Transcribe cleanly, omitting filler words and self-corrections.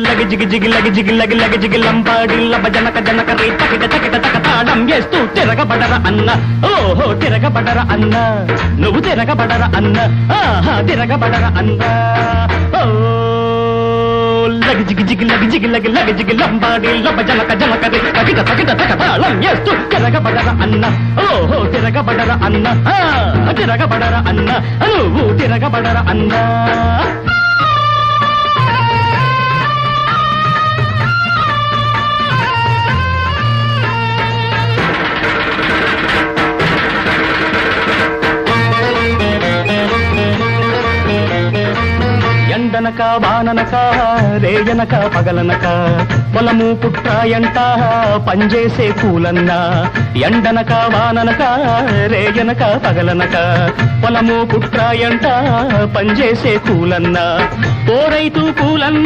లగి జిగి జిగి లగి జిగి లగి లగి జిగి లంబాడి లబ జనక జనక రే తకిట తకిట తక తాళం వేస్తూ తిరగబడర అన్న ఓహో తిరగబడర అన్న నువ్వు తిరగబడర అన్న ఆహా తిరగబడర అన్న ఓ లగి జిగి జిగి లగి జిగి లగి లగి జిగి లంబాడి లబ జనక జనక రే తకిట తకిట తక తాళం వేస్తూ తిరగబడర అన్న ఓహో తిరగబడర అన్న తిరగబడర అన్న నువ్వు తిరగబడర అన్న ఎండనక వాననక రేయనక పగలనక పొలము పుట్టాయంట పనిచేసే కూలన్న ఎండనక వాననక రేయనక పగలనక పొలము పుట్టాయంట పనిచేసే కూలన్న ఓ రైతు కూలన్న